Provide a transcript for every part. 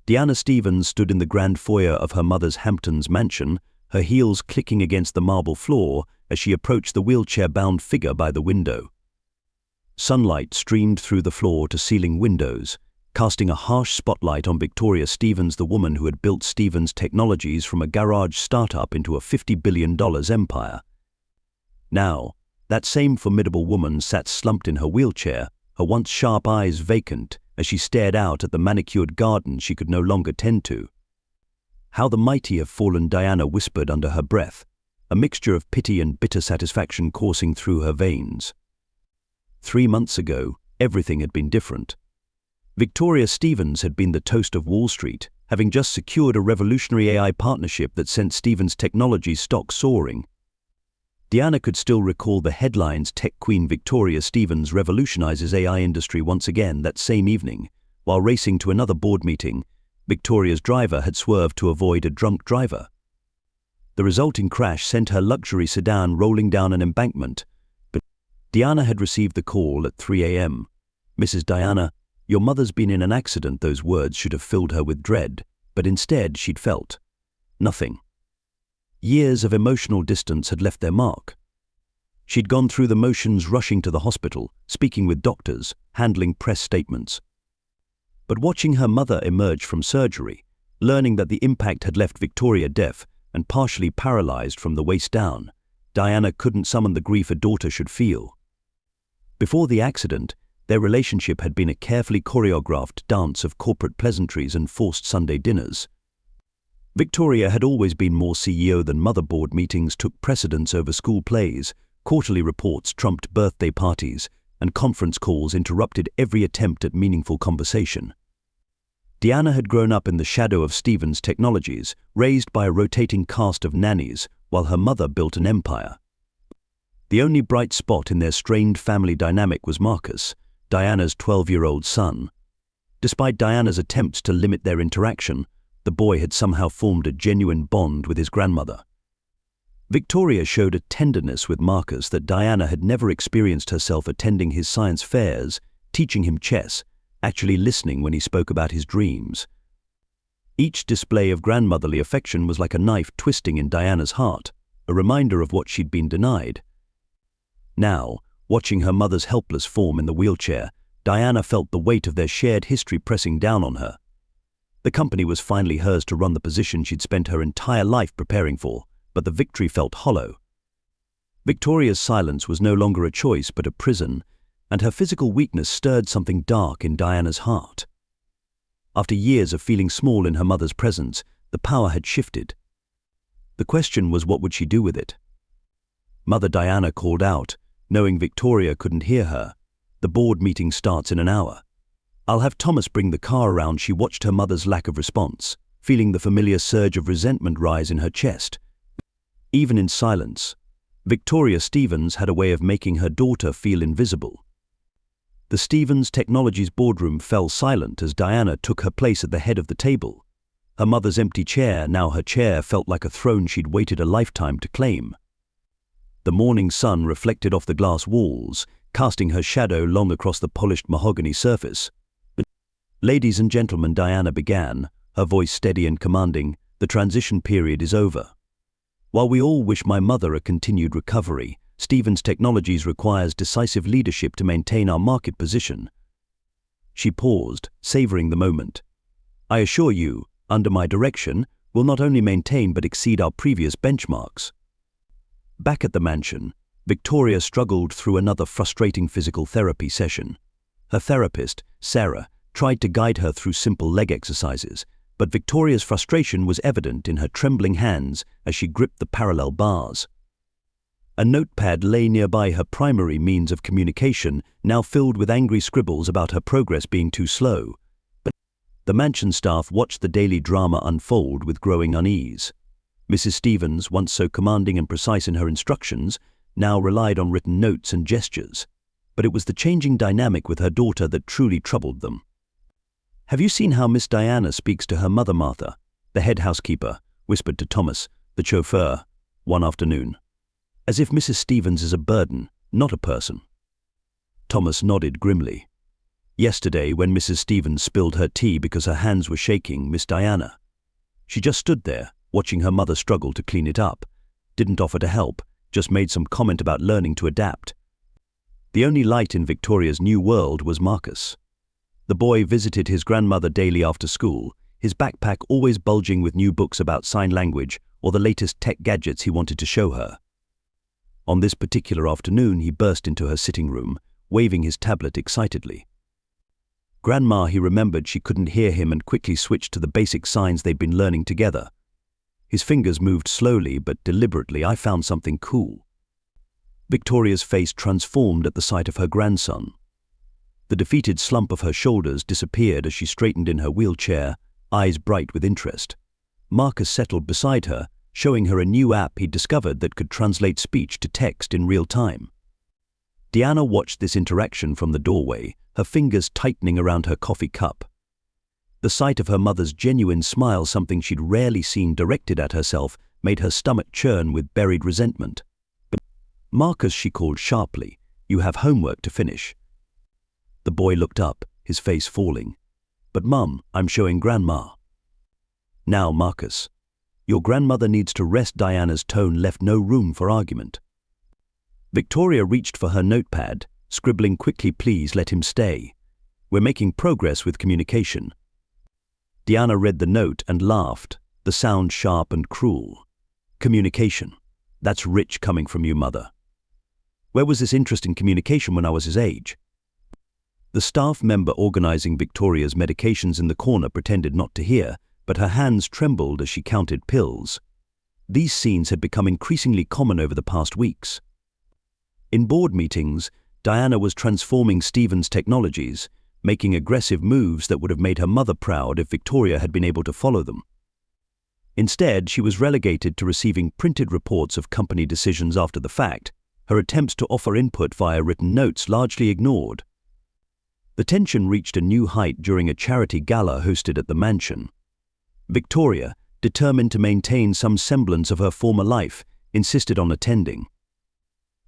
Deanna Stevens stood in the grand foyer of her mother's Hamptons mansion, her heels clicking against the marble floor as she approached the wheelchair-bound figure by the window. Sunlight streamed through the floor-to-ceiling windows, casting a harsh spotlight on Victoria Stevens, the woman who had built Stevens Technologies from a garage startup into a $50 billion empire. Now, that same formidable woman sat slumped in her wheelchair, her once sharp eyes vacant as she stared out at the manicured garden she could no longer tend to. "How the mighty have fallen," Diana whispered under her breath, a mixture of pity and bitter satisfaction coursing through her veins. 3 months ago, everything had been different. Victoria Stevens had been the toast of Wall Street, having just secured a revolutionary AI partnership that sent Stevens Technologies stock soaring. Deanna could still recall the headlines: "Tech Queen Victoria Stevens revolutionizes AI industry once again." That same evening, while racing to another board meeting, Victoria's driver had swerved to avoid a drunk driver. The resulting crash sent her luxury sedan rolling down an embankment, but Deanna had received the call at 3 a.m. "Mrs. Diana, your mother's been in an accident." Those words should have filled her with dread, but instead she'd felt nothing. Years of emotional distance had left their mark. She'd gone through the motions, rushing to the hospital, speaking with doctors, handling press statements. But watching her mother emerge from surgery, learning that the impact had left Victoria deaf and partially paralyzed from the waist down, Diana couldn't summon the grief a daughter should feel. Before the accident, their relationship had been a carefully choreographed dance of corporate pleasantries and forced Sunday dinners. Victoria had always been more CEO than mother. Board meetings took precedence over school plays, quarterly reports trumped birthday parties, and conference calls interrupted every attempt at meaningful conversation. Deanna had grown up in the shadow of Stevens Technologies, raised by a rotating cast of nannies, while her mother built an empire. The only bright spot in their strained family dynamic was Marcus, Diana's 12-year-old son. Despite Diana's attempts to limit their interaction, the boy had somehow formed a genuine bond with his grandmother. Victoria showed a tenderness with Marcus that Diana had never experienced herself, attending his science fairs, teaching him chess, actually listening when he spoke about his dreams. Each display of grandmotherly affection was like a knife twisting in Diana's heart, a reminder of what she'd been denied. Now, watching her mother's helpless form in the wheelchair, Diana felt the weight of their shared history pressing down on her. The company was finally hers to run, the position she'd spent her entire life preparing for, but the victory felt hollow. Victoria's silence was no longer a choice but a prison, and her physical weakness stirred something dark in Diana's heart. After years of feeling small in her mother's presence, the power had shifted. The question was, what would she do with it? Mother Diana called out, knowing Victoria couldn't hear her. "The board meeting starts in an hour. I'll have Thomas bring the car around." She watched her mother's lack of response, feeling the familiar surge of resentment rise in her chest. Even in silence, Victoria Stevens had a way of making her daughter feel invisible. The Stevens Technologies boardroom fell silent as Diana took her place at the head of the table. Her mother's empty chair, now her chair, felt like a throne she'd waited a lifetime to claim. The morning sun reflected off the glass walls, casting her shadow long across the polished mahogany surface. "Ladies and gentlemen," Diana began, her voice steady and commanding, "the transition period is over. While we all wish my mother a continued recovery, Stevens Technologies requires decisive leadership to maintain our market position." She paused, savoring the moment. "I assure you, under my direction, we'll not only maintain but exceed our previous benchmarks." Back at the mansion, Victoria struggled through another frustrating physical therapy session. Her therapist, Sarah, tried to guide her through simple leg exercises, but Victoria's frustration was evident in her trembling hands as she gripped the parallel bars. A notepad lay nearby, her primary means of communication, now filled with angry scribbles about her progress being too slow. But the mansion staff watched the daily drama unfold with growing unease. Mrs. Stevens, once so commanding and precise in her instructions, now relied on written notes and gestures. But it was the changing dynamic with her daughter that truly troubled them. "Have you seen how Miss Diana speaks to her mother, Martha?" the head housekeeper whispered to Thomas, the chauffeur, one afternoon. "As if Mrs. Stevens is a burden, not a person." Thomas nodded grimly. Yesterday, when Mrs. Stevens spilled her tea because her hands were shaking, Miss Diana. She just stood there, watching her mother struggle to clean it up. Didn't offer to help, just made some comment about learning to adapt. The only light in Victoria's new world was Marcus. The boy visited his grandmother daily after school, his backpack always bulging with new books about sign language or the latest tech gadgets he wanted to show her. On this particular afternoon, he burst into her sitting room, waving his tablet excitedly. Grandma, he remembered she couldn't hear him and quickly switched to the basic signs they'd been learning together. His fingers moved slowly but deliberately. I found something cool. Victoria's face transformed at the sight of her grandson. The defeated slump of her shoulders disappeared as she straightened in her wheelchair, eyes bright with interest. Marcus settled beside her, showing her a new app he'd discovered that could translate speech to text in real time. Diana watched this interaction from the doorway, her fingers tightening around her coffee cup. The sight of her mother's genuine smile, something she'd rarely seen directed at herself, made her stomach churn with buried resentment. "But Marcus," she called sharply, "you have homework to finish." The boy looked up, his face falling. "But Mum, I'm showing Grandma." "Now, Marcus, your grandmother needs to rest." Diana's tone left no room for argument. Victoria reached for her notepad, scribbling quickly, "Please let him stay. We're making progress with communication." Diana read the note and laughed, the sound sharp and cruel. "Communication. That's rich coming from you, Mother. Where was this interest in communication when I was his age?" The staff member organizing Victoria's medications in the corner pretended not to hear, but her hands trembled as she counted pills. These scenes had become increasingly common over the past weeks. In board meetings, Diana was transforming Stevens' technologies, making aggressive moves that would have made her mother proud if Victoria had been able to follow them. Instead, she was relegated to receiving printed reports of company decisions after the fact, her attempts to offer input via written notes largely ignored. The tension reached a new height during a charity gala hosted at the mansion. Victoria, determined to maintain some semblance of her former life, insisted on attending.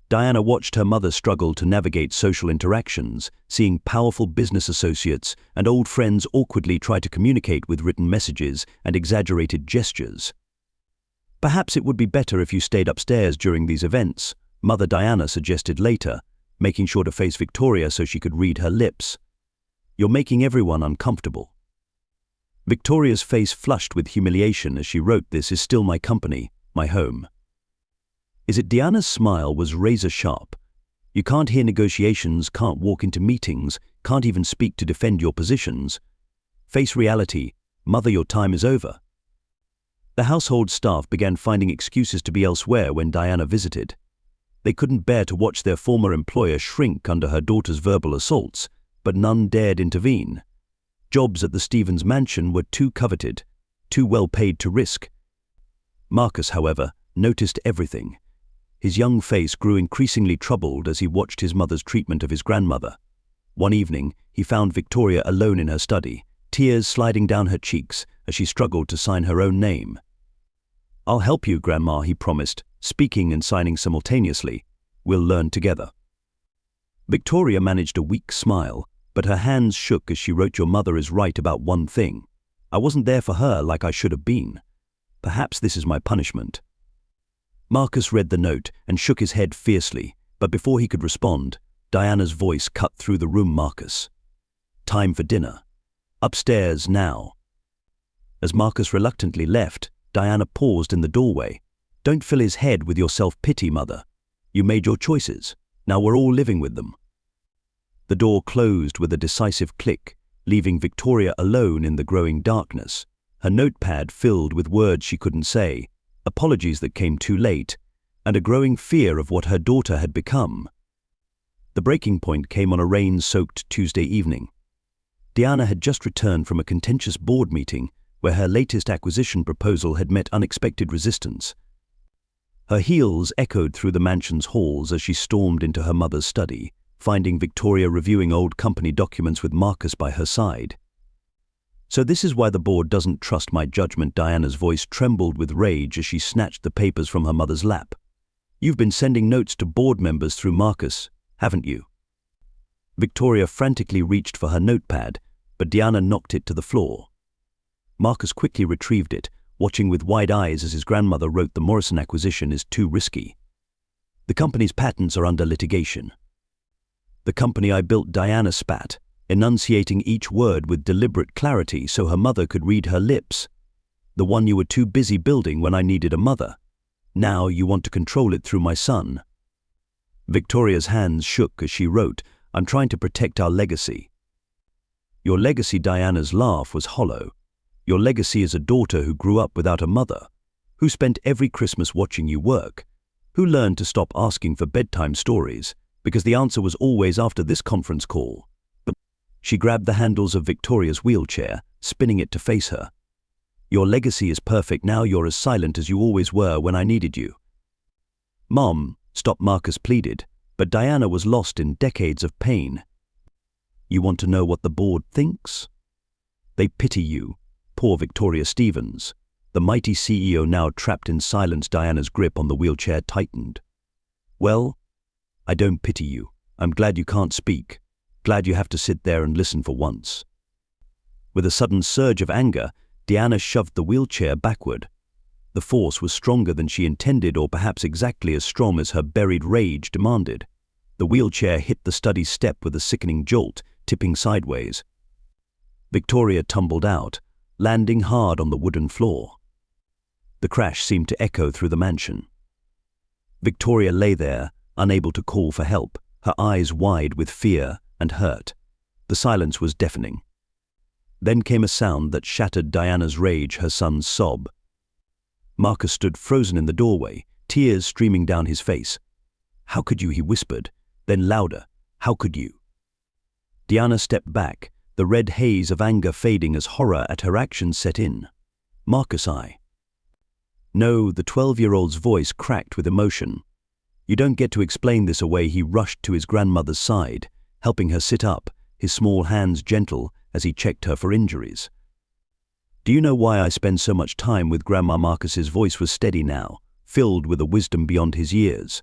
Diana watched her mother struggle to navigate social interactions, seeing powerful business associates and old friends awkwardly try to communicate with written messages and exaggerated gestures. "Perhaps it would be better if you stayed upstairs during these events," Mother Diana suggested later, making sure to face Victoria so she could read her lips. "You're making everyone uncomfortable." Victoria's face flushed with humiliation as she wrote, "This is still my company, my home." Is it Diana's smile was razor sharp. You can't hear negotiations, can't walk into meetings, can't even speak to defend your positions. Face reality, Mother, your time is over. The household staff began finding excuses to be elsewhere when Diana visited. They couldn't bear to watch their former employer shrink under her daughter's verbal assaults, but none dared intervene. Jobs at the Stevens mansion were too coveted, too well paid to risk. Marcus, however, noticed everything. His young face grew increasingly troubled as he watched his mother's treatment of his grandmother. One evening, he found Victoria alone in her study, tears sliding down her cheeks as she struggled to sign her own name. "I'll help you, Grandma," he promised, speaking and signing simultaneously. "We'll learn together." Victoria managed a weak smile, but her hands shook as she wrote, "Your mother is right about one thing. I wasn't there for her like I should have been. Perhaps this is my punishment." Marcus read the note and shook his head fiercely, but before he could respond, Diana's voice cut through the room. "Marcus, time for dinner. Upstairs now." As Marcus reluctantly left, Diana paused in the doorway. "Don't fill his head with your self-pity, Mother. You made your choices. Now we're all living with them." The door closed with a decisive click, leaving Victoria alone in the growing darkness, her notepad filled with words she couldn't say, apologies that came too late, and a growing fear of what her daughter had become. The breaking point came on a rain-soaked Tuesday evening. Diana had just returned from a contentious board meeting where her latest acquisition proposal had met unexpected resistance. Her heels echoed through the mansion's halls as she stormed into her mother's study, finding Victoria reviewing old company documents with Marcus by her side. "So this is why the board doesn't trust my judgment." Diana's voice trembled with rage as she snatched the papers from her mother's lap. "You've been sending notes to board members through Marcus, haven't you?" Victoria frantically reached for her notepad, but Diana knocked it to the floor. Marcus quickly retrieved it, watching with wide eyes as his grandmother wrote the Morrison acquisition is too risky. The company's patents are under litigation. The company I built, Diana spat, enunciating each word with deliberate clarity so her mother could read her lips. The one you were too busy building when I needed a mother. Now you want to control it through my son. Victoria's hands shook as she wrote, I'm trying to protect our legacy. Your legacy, Diana's laugh was hollow. Your legacy is a daughter who grew up without a mother, who spent every Christmas watching you work, who learned to stop asking for bedtime stories, because the answer was always after this conference call. She grabbed the handles of Victoria's wheelchair, spinning it to face her. Your legacy is perfect now. You're as silent as you always were when I needed you. Mom, stop, Marcus pleaded, but Diana was lost in decades of pain. You want to know what the board thinks? They pity you. Poor Victoria Stevens. The mighty CEO now trapped in silence. Diana's grip on the wheelchair tightened. Well, I don't pity you. I'm glad you can't speak. Glad you have to sit there and listen for once. With a sudden surge of anger, Diana shoved the wheelchair backward. The force was stronger than she intended, or perhaps exactly as strong as her buried rage demanded. The wheelchair hit the study step with a sickening jolt, tipping sideways. Victoria tumbled out, landing hard on the wooden floor. The crash seemed to echo through the mansion. Victoria lay there, unable to call for help, her eyes wide with fear and hurt. The silence was deafening. Then came a sound that shattered Diana's rage, her son's sob. Marcus stood frozen in the doorway, tears streaming down his face. How could you, he whispered, then louder, how could you? Diana stepped back, the red haze of anger fading as horror at her actions set in. Marcus, No, the 12-year-old's voice cracked with emotion. You don't get to explain this away. He rushed to his grandmother's side, helping her sit up, his small hands gentle as he checked her for injuries. Do you know why I spend so much time with Grandma? Marcus's voice was steady now, filled with a wisdom beyond his years.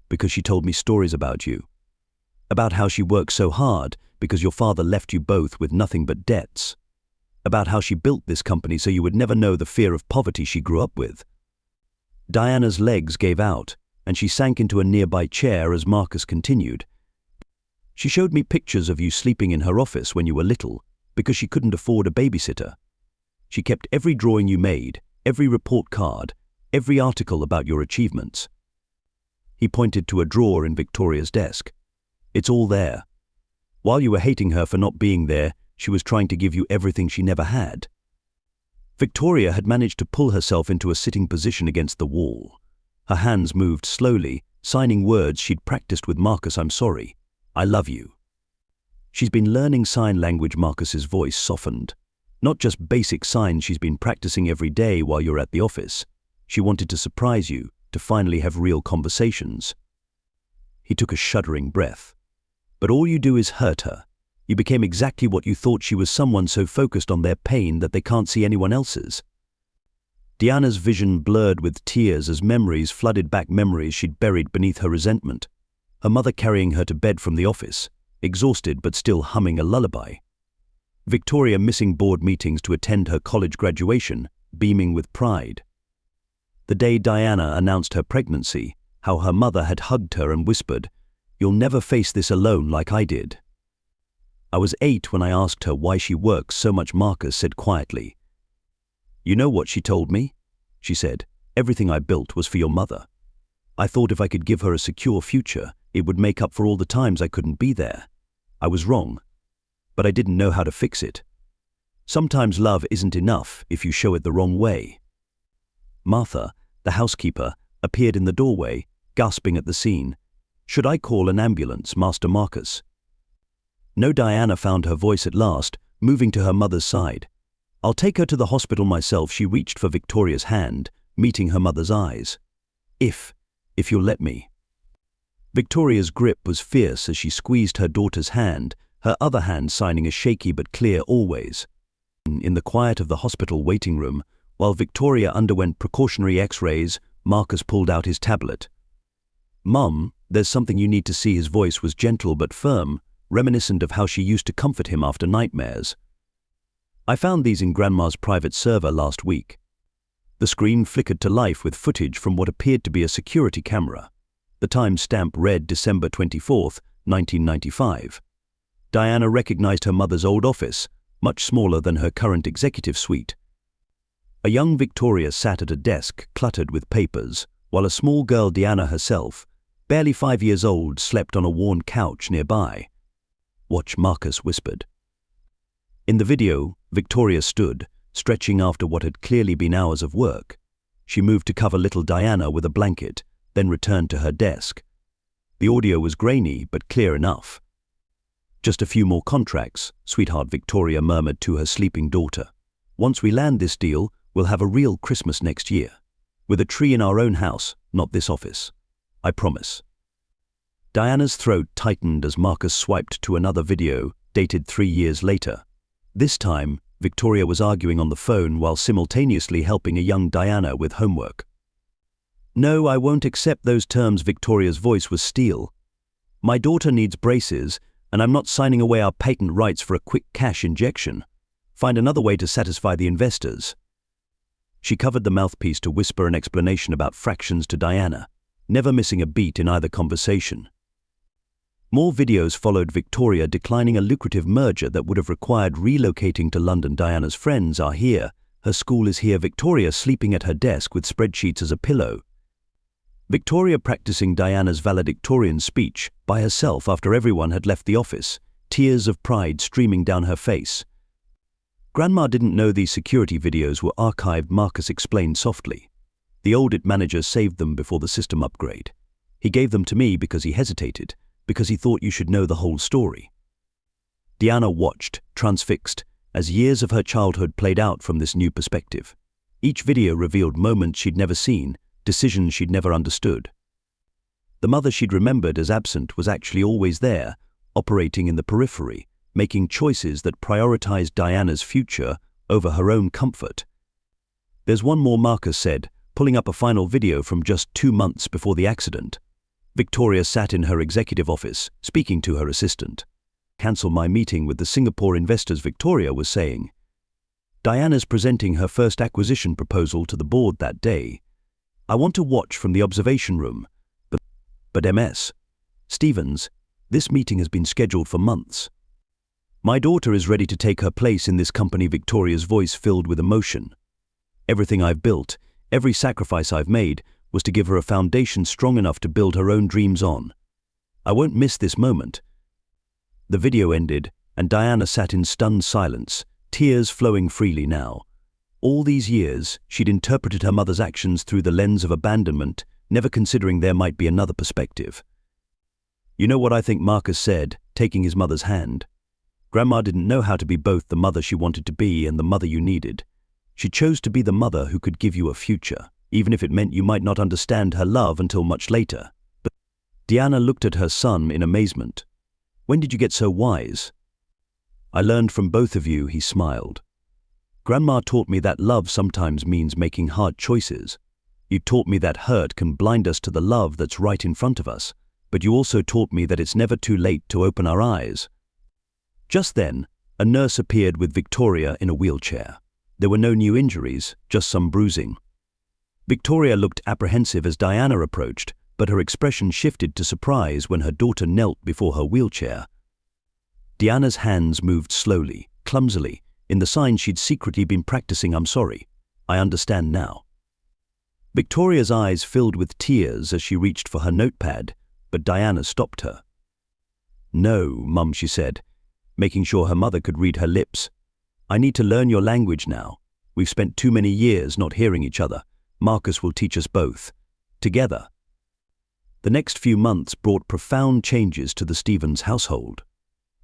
Because she told me stories about you. About how she worked so hard because your father left you both with nothing but debts. About how she built this company so you would never know the fear of poverty she grew up with. Diana's legs gave out, and she sank into a nearby chair as Marcus continued. She showed me pictures of you sleeping in her office when you were little, because she couldn't afford a babysitter. She kept every drawing you made, every report card, every article about your achievements. He pointed to a drawer in Victoria's desk. It's all there. While you were hating her for not being there, she was trying to give you everything she never had. Victoria had managed to pull herself into a sitting position against the wall. Her hands moved slowly, signing words she'd practiced with Marcus. I'm sorry. I love you. She's been learning sign language. Marcus's voice softened. Not just basic signs she's been practicing every day while you're at the office. She wanted to surprise you, to finally have real conversations. He took a shuddering breath. But all you do is hurt her. You became exactly what you thought she was, someone so focused on their pain that they can't see anyone else's. Diana's vision blurred with tears as memories flooded back, memories she'd buried beneath her resentment. Her mother carrying her to bed from the office, exhausted but still humming a lullaby. Victoria missing board meetings to attend her college graduation, beaming with pride. The day Diana announced her pregnancy, how her mother had hugged her and whispered, "You'll never face this alone like I did." I was 8 when I asked her why she works so much. Marcus said quietly. You know what she told me? She said, everything I built was for your mother. I thought if I could give her a secure future, it would make up for all the times I couldn't be there. I was wrong, but I didn't know how to fix it. Sometimes love isn't enough if you show it the wrong way. Martha, the housekeeper, appeared in the doorway, gasping at the scene. Should I call an ambulance, Master Marcus? No, Diana found her voice at last, moving to her mother's side. I'll take her to the hospital myself. She reached for Victoria's hand, meeting her mother's eyes. If you'll let me. Victoria's grip was fierce as she squeezed her daughter's hand, her other hand signing a shaky but clear always. In the quiet of the hospital waiting room, while Victoria underwent precautionary x-rays, Marcus pulled out his tablet. Mum, there's something you need to see. His voice was gentle but firm, reminiscent of how she used to comfort him after nightmares. I found these in Grandma's private server last week. The screen flickered to life with footage from what appeared to be a security camera. The time stamp read December 24th, 1995. Diana recognized her mother's old office, much smaller than her current executive suite. A young Victoria sat at a desk cluttered with papers, while a small girl, Diana herself, barely 5 years old, slept on a worn couch nearby. "Watch," Marcus whispered. In the video, Victoria stood, stretching after what had clearly been hours of work. She moved to cover little Diana with a blanket, then returned to her desk. The audio was grainy but clear enough. "Just a few more contracts," sweetheart Victoria murmured to her sleeping daughter. "Once we land this deal, we'll have a real Christmas next year. With a tree in our own house, not this office. I promise." Diana's throat tightened as Marcus swiped to another video, dated 3 years later. This time, Victoria was arguing on the phone while simultaneously helping a young Diana with homework. "No, I won't accept those terms." Victoria's voice was steel. "My daughter needs braces, and I'm not signing away our patent rights for a quick cash injection. Find another way to satisfy the investors." She covered the mouthpiece to whisper an explanation about fractions to Diana, never missing a beat in either conversation. More videos followed Victoria declining a lucrative merger that would have required relocating to London. Diana's friends are here, her school is here. Victoria sleeping at her desk with spreadsheets as a pillow. Victoria practicing Diana's valedictorian speech by herself after everyone had left the office, tears of pride streaming down her face. Grandma didn't know these security videos were archived, Marcus explained softly. The audit manager saved them before the system upgrade. He gave them to me because he hesitated, because he thought you should know the whole story. Diana watched, transfixed, as years of her childhood played out from this new perspective. Each video revealed moments she'd never seen, decisions she'd never understood. The mother she'd remembered as absent was actually always there, operating in the periphery, making choices that prioritized Diana's future over her own comfort. "There's one more," Marcus said, pulling up a final video from just 2 months before the accident. Victoria sat in her executive office, speaking to her assistant. "Cancel my meeting with the Singapore investors," Victoria was saying. "Diana's presenting her first acquisition proposal to the board that day. I want to watch from the observation room. But Ms. Stevens, this meeting has been scheduled for months. My daughter is ready to take her place in this company." Victoria's voice filled with emotion. "Everything I've built, every sacrifice I've made, was to give her a foundation strong enough to build her own dreams on. I won't miss this moment." The video ended, and Diana sat in stunned silence, tears flowing freely now. All these years, she'd interpreted her mother's actions through the lens of abandonment, never considering there might be another perspective. "You know what I think," Marcus said, taking his mother's hand. "Grandma didn't know how to be both the mother she wanted to be and the mother you needed. She chose to be the mother who could give you a future, even if it meant you might not understand her love until much later." But Diana looked at her son in amazement. "When did you get so wise?" "I learned from both of you," he smiled. "Grandma taught me that love sometimes means making hard choices. You taught me that hurt can blind us to the love that's right in front of us, but you also taught me that it's never too late to open our eyes." Just then, a nurse appeared with Victoria in a wheelchair. There were no new injuries, just some bruising. Victoria looked apprehensive as Diana approached, but her expression shifted to surprise when her daughter knelt before her wheelchair. Diana's hands moved slowly, clumsily, in the sign she'd secretly been practicing. "I'm sorry. I understand now." Victoria's eyes filled with tears as she reached for her notepad, but Diana stopped her. "No, Mum," she said, making sure her mother could read her lips. "I need to learn your language now. We've spent too many years not hearing each other. Marcus will teach us both. Together." The next few months brought profound changes to the Stevens household.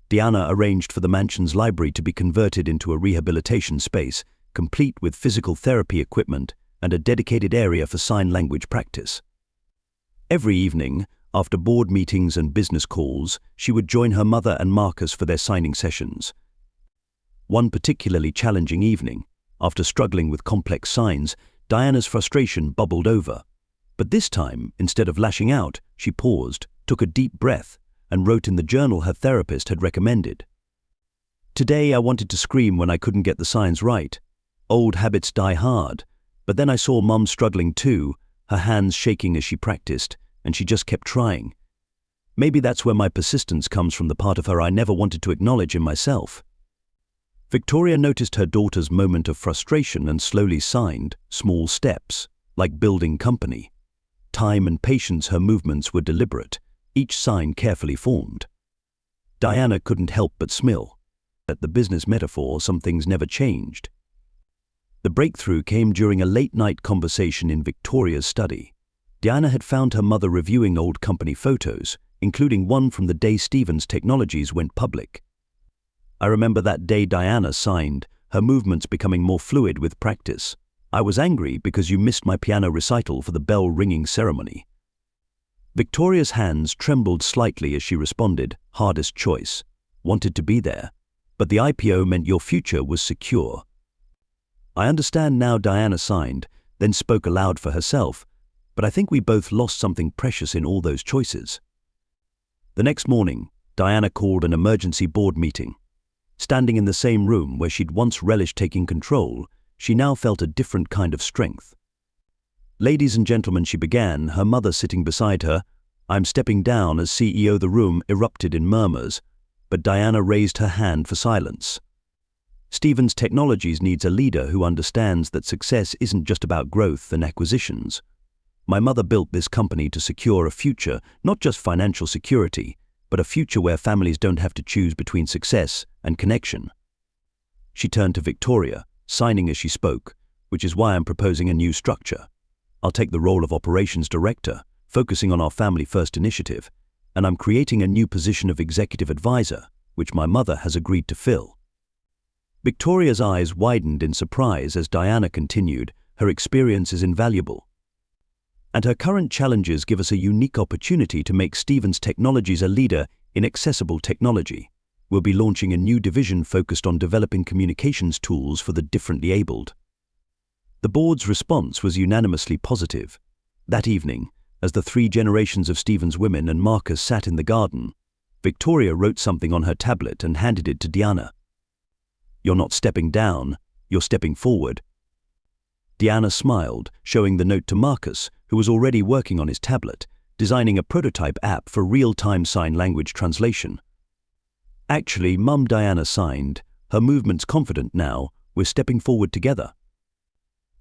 Diana arranged for the mansion's library to be converted into a rehabilitation space, complete with physical therapy equipment and a dedicated area for sign language practice. Every evening, after board meetings and business calls, she would join her mother and Marcus for their signing sessions. One particularly challenging evening, after struggling with complex signs, Diana's frustration bubbled over. But this time, instead of lashing out, she paused, took a deep breath, and wrote in the journal her therapist had recommended. Today I wanted to scream when I couldn't get the signs right. Old habits die hard, but then I saw Mum struggling too, her hands shaking as she practiced, and she just kept trying. Maybe that's where my persistence comes from, the part of her I never wanted to acknowledge in myself. Victoria noticed her daughter's moment of frustration and slowly signed, small steps, like building company. Time and patience, her movements were deliberate, each sign carefully formed. Diana couldn't help but smile. At the business metaphor, some things never changed. The breakthrough came during a late-night conversation in Victoria's study. Diana had found her mother reviewing old company photos, including one from the day Stevens Technologies went public. I remember that day Diana signed, her movements becoming more fluid with practice. I was angry because you missed my piano recital for the bell-ringing ceremony. Victoria's hands trembled slightly as she responded, hardest choice. Wanted to be there, but the IPO meant your future was secure. I understand now, Diana signed, then spoke aloud for herself, but I think we both lost something precious in all those choices. The next morning, Diana called an emergency board meeting. Standing in the same room where she'd once relished taking control, she now felt a different kind of strength. Ladies and gentlemen, she began, her mother sitting beside her. I'm stepping down as CEO. The room erupted in murmurs, but Diana raised her hand for silence. Stevens Technologies needs a leader who understands that success isn't just about growth and acquisitions. My mother built this company to secure a future, not just financial security, but a future where families don't have to choose between success and connection. She turned to Victoria, signing as she spoke, which is why I'm proposing a new structure. I'll take the role of operations director, focusing on our family first initiative, and I'm creating a new position of executive advisor, which my mother has agreed to fill. Victoria's eyes widened in surprise as Diana continued, her experience is invaluable. And her current challenges give us a unique opportunity to make Stevens Technologies a leader in accessible technology. We'll be launching a new division focused on developing communications tools for the differently abled. The board's response was unanimously positive. That evening, as the 3 generations of Stevens women and Marcus sat in the garden, Victoria wrote something on her tablet and handed it to Diana. You're not stepping down, you're stepping forward. Diana smiled, showing the note to Marcus, who was already working on his tablet, designing a prototype app for real-time sign language translation. Actually, Mum, Diana signed, her movements confident now, we're stepping forward together.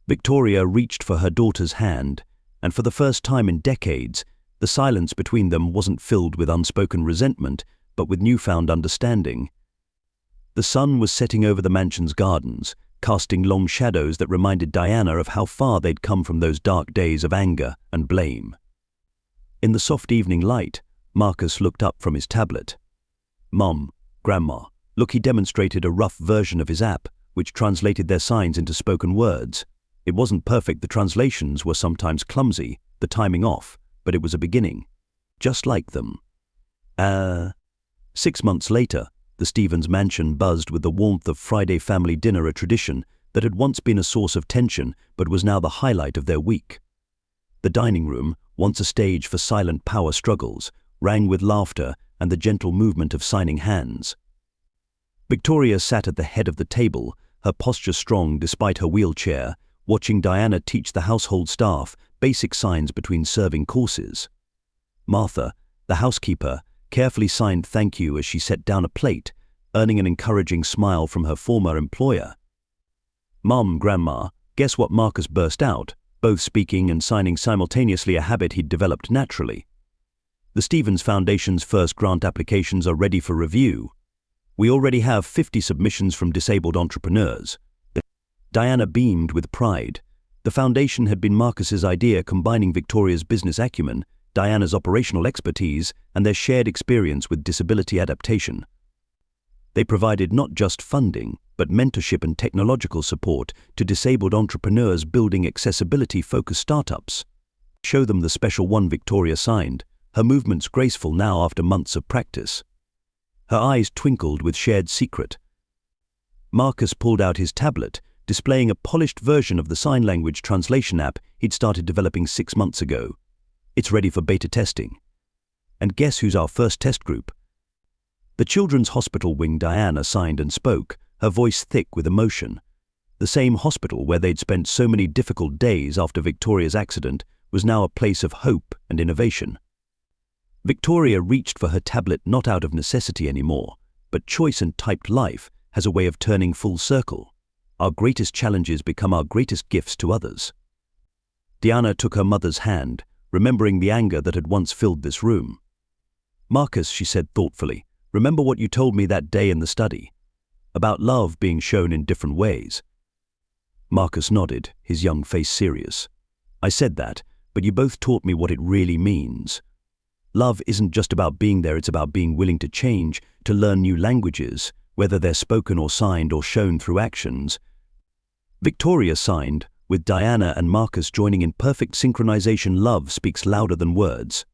Victoria reached for her daughter's hand, and for the first time in decades, the silence between them wasn't filled with unspoken resentment, but with newfound understanding. The sun was setting over the mansion's gardens, casting long shadows that reminded Diana of how far they'd come from those dark days of anger and blame. In the soft evening light, Marcus looked up from his tablet. Mom, Grandma, look, he demonstrated a rough version of his app, which translated their signs into spoken words. It wasn't perfect, the translations were sometimes clumsy, the timing off, but it was a beginning. Just like them. 6 months later, the Stevens mansion buzzed with the warmth of Friday family dinner, a tradition that had once been a source of tension but was now the highlight of their week. The dining room, once a stage for silent power struggles, rang with laughter and the gentle movement of signing hands. Victoria sat at the head of the table, her posture strong despite her wheelchair, watching Diana teach the household staff basic signs between serving courses. Martha, the housekeeper, carefully signed thank you as she set down a plate, earning an encouraging smile from her former employer. Mom, Grandma, guess what? Marcus burst out, both speaking and signing simultaneously, a habit he'd developed naturally. The Stevens Foundation's first grant applications are ready for review. We already have 50 submissions from disabled entrepreneurs. Diana beamed with pride. The foundation had been Marcus's idea, combining Victoria's business acumen, Diana's operational expertise, and their shared experience with disability adaptation. They provided not just funding, but mentorship and technological support to disabled entrepreneurs building accessibility-focused startups. Show them the special one. Victoria signed, her movements graceful now after months of practice. Her eyes twinkled with shared secret. Marcus pulled out his tablet, displaying a polished version of the sign language translation app he'd started developing 6 months ago. It's ready for beta testing. And guess who's our first test group? The children's hospital wing Diana signed and spoke, her voice thick with emotion. The same hospital where they'd spent so many difficult days after Victoria's accident was now a place of hope and innovation. Victoria reached for her tablet not out of necessity anymore, but choice and typed life has a way of turning full circle. Our greatest challenges become our greatest gifts to others. Diana took her mother's hand, remembering the anger that had once filled this room. "Marcus," she said thoughtfully, "remember what you told me that day in the study? About love being shown in different ways." Marcus nodded, his young face serious. "I said that, but you both taught me what it really means. Love isn't just about being there, it's about being willing to change, to learn new languages, whether they're spoken or signed or shown through actions." Victoria signed, with Diana and Marcus joining in perfect synchronization. Love speaks louder than words.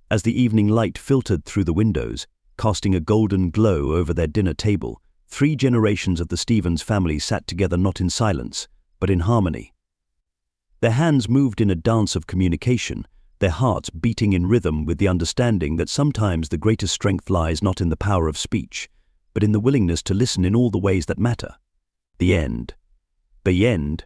As the evening light filtered through the windows, casting a golden glow over their dinner table, 3 generations of the Stevens family sat together, not in silence, but in harmony. Their hands moved in a dance of communication, their hearts beating in rhythm with the understanding that sometimes the greatest strength lies not in the power of speech, but in the willingness to listen in all the ways that matter. The end. The end,